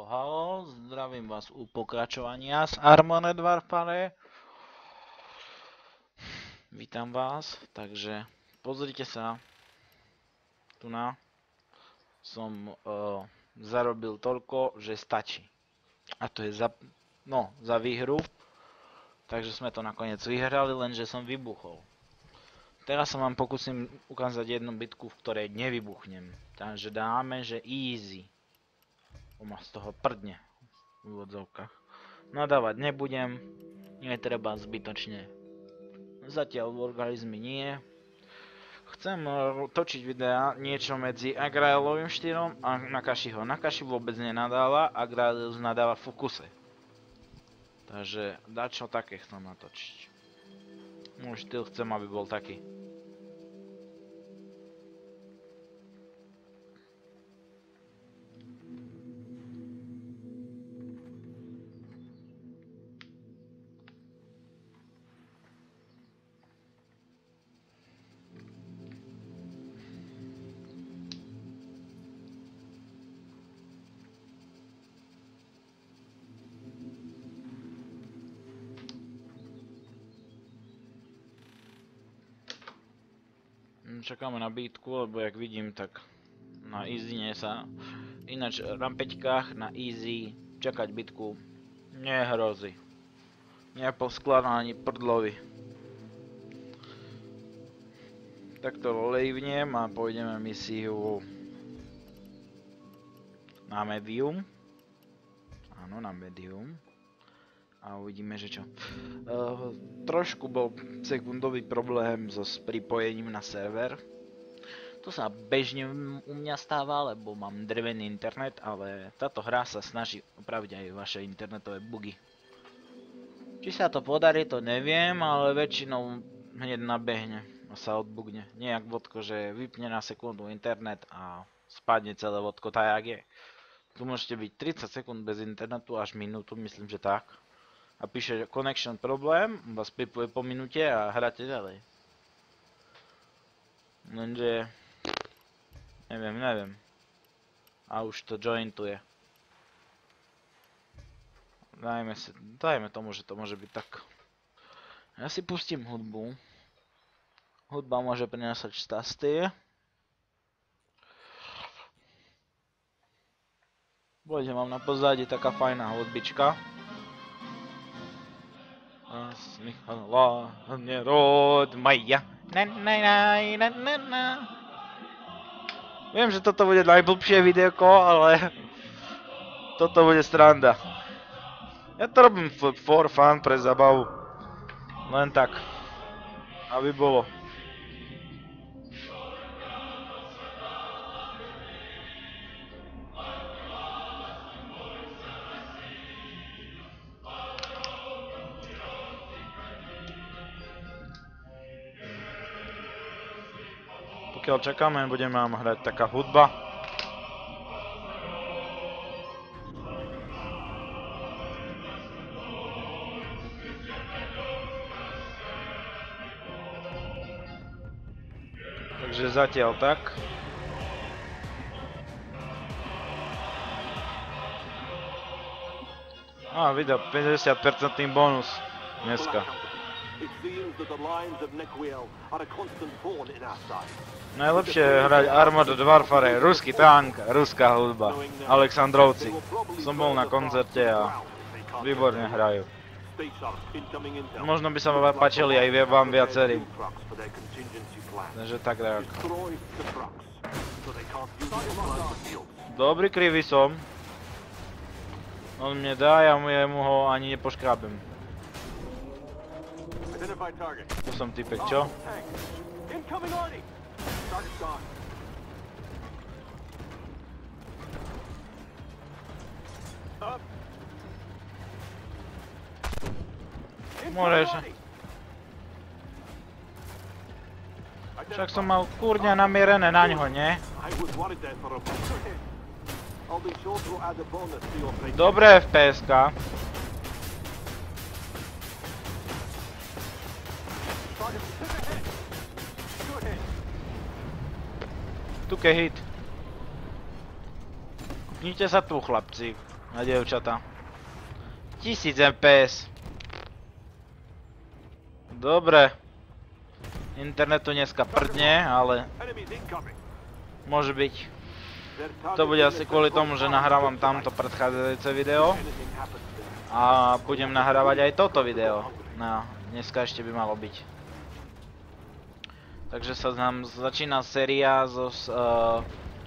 Halo, zdravím vás u pokračovania z Armored Warfare. Vítam vás, takže pozrite sa. Tu som zarobil toľko, že stačí. A to je za výhru. Takže sme to nakoniec vyhrali, lenže som vybuchol. Teraz sa vám pokúsim ukázať jednu bitku, v ktorej nevybuchnem. Takže dáme, že easy. Ma z toho prdne v úvodzovkách. Nadávať nebudem, netreba zbytočne. Zatiaľ v organizmi nie. Chcem točiť videa niečo medzi Agraelovým štýlom a Nakashiho. Nakashi vôbec nenadáva, Agrael nadáva v fokuse. Takže dačo také chcem natočiť. Môj štýl chcem, aby bol taký. Čakáme na bitku, lebo jak vidím, tak na easy nie sa. Ináč na 5kách na easy čakať bitku nehrozí. Neposkladá ani prdlovi. Takto lejvnem a pôjdeme misiu na medium. Áno, na medium. A uvidíme, že čo. Trošku bol sekundový problém so pripojením na server. To sa bežne u mňa stáva, lebo mám drevený internet, ale táto hra sa snaží opraviť aj vaše internetové bugy. Či sa to podarí, to neviem, ale väčšinou hneď nabehne a sa odbugne. Nie jak vodko, že vypne na sekundu internet a spadne celé vodko tak, jak je. Tu môžete byť 30 sekúnd bez internetu až minútu, myslím, že tak. A píše connection problém, vás pripuje po minúte a hráte ďalej. Lenže neviem. A už to jointuje. Dajme tomu, že to môže byť tak. Ja si pustím hudbu. Hudba môže prinášať šťastie. Bože, mám na pozadí taká fajná hudbička. Smichala, nerod maja. Viem, že toto bude najblbšie videoko, ale toto bude sranda. Ja to robím for fun, pre zabavu. Len tak, aby bolo. Pokiaľ čakáme, budeme vám hrať taká hudba. Takže zatiaľ tak. Video 50% bonus dneska. Najlepšie hrať Armored Warfare, ruský tank, ruská hudba, Aleksandrovci. Som bol na koncerte a výborne hrajú. Možno by sa vám páčili aj vám viacerým. Takže tak. Dobrý krivý som. On mne dá, ja mu ho ani nepoškrábem. Tu som typek, čo? Môžeš. Však som mal kurňa namierené na ňo, nie? Dobré FPS-ka. Tuke hit. Kúpnite sa tu, chlapci. A dievčata. 1000 FPS. Dobre. Internetu dneska prdne, ale môže byť. To bude asi kvôli tomu, že nahrávam tamto predchádzajúce video. A budem nahrávať aj toto video. No, dneska ešte by malo byť. Takže sa nám začína séria so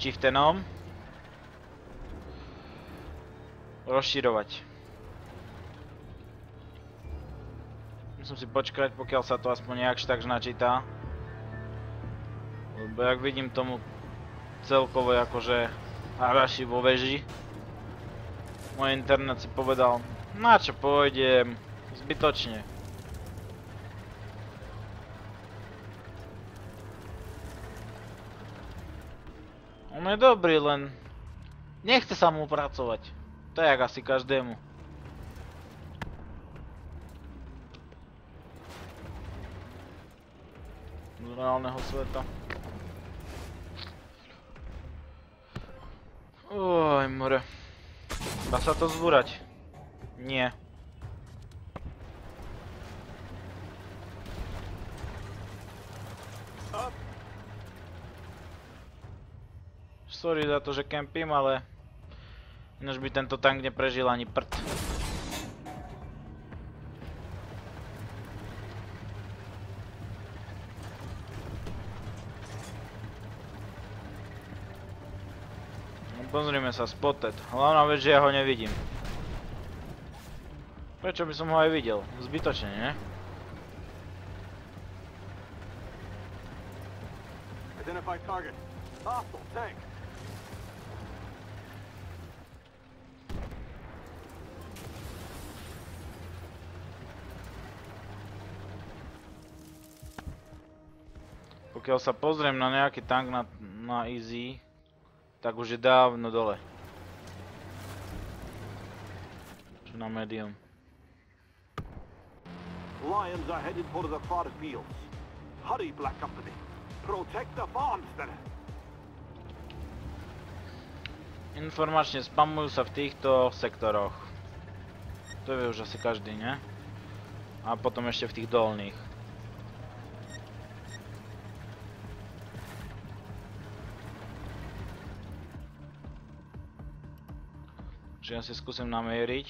Chieftainom. Rozširovať. Musím si počkať, pokiaľ sa to aspoň nejak tak načíta. Lebo jak vidím tomu celkovo akože hraši vo veži. Môj internet si povedal, na čo pôjdem, zbytočne. On je dobrý, len nechce sa mu pracovať. To je jak asi každému. Z reálneho sveta. Oj, more. Dá sa to zbúrať? Nie. Sorry za to, že kempím, ale ináč by tento tank neprežil ani prd. Pozrime sa, spotted. Hlavná vec, že ja ho nevidím. Prečo by som ho aj videl? Zbytočne, nie? Identify target. Hostile tank. Pokiaľ sa pozriem na nejaký tank na easy, tak už je dávno dole. Čo na medium. Lions are headed for the far fields. Hurry, Black Company. Protect the farms there. Informačne spamujú sa v týchto sektoroch. To vie už asi každý, ne? A potom ešte v tých dolných. Čiže ja si skúsim namieriť.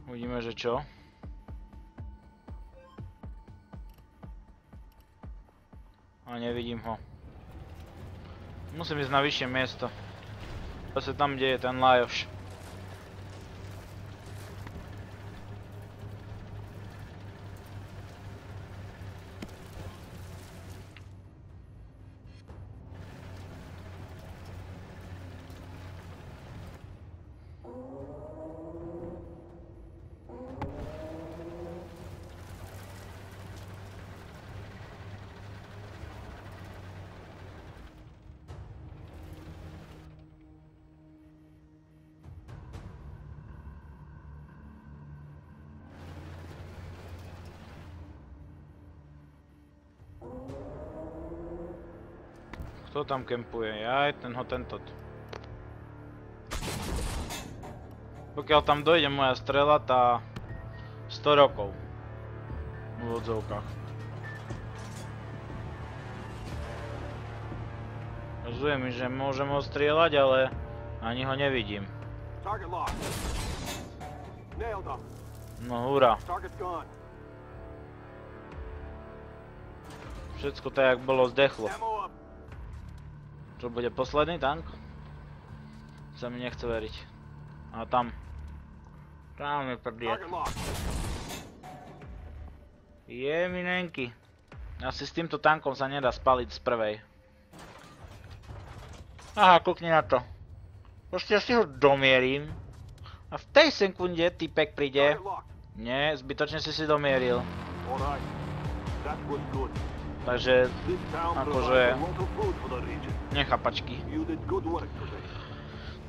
Uvidíme, že čo. A nevidím ho. Musím ísť na vyššie miesto. Zase tam, kde je ten Lajos. Kto tam kempuje? Jaj, tento. Pokiaľ tam dojde moja strela, tá 100 rokov. V odzovkách. Rozumiem mi, že môžem ho strieľať, ale ani ho nevidím. No hurá. Všetko tak, jak bolo, zdechlo. Čo bude posledný tank? Sa mi nechce veriť. A tam. Tam je prdiek. Jeminenky. Asi s týmto tankom sa nedá spaliť z prvej. Aha, kukni na to. Proste ja si ho domierím. A v tej sekunde typek príde. Nie, zbytočne si domieril. Takže, akože, nechápačky.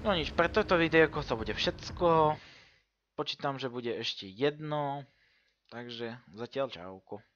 No nič, pre toto videjko to bude všetko. Počítam, že bude ešte jedno. Takže, zatiaľ čauko.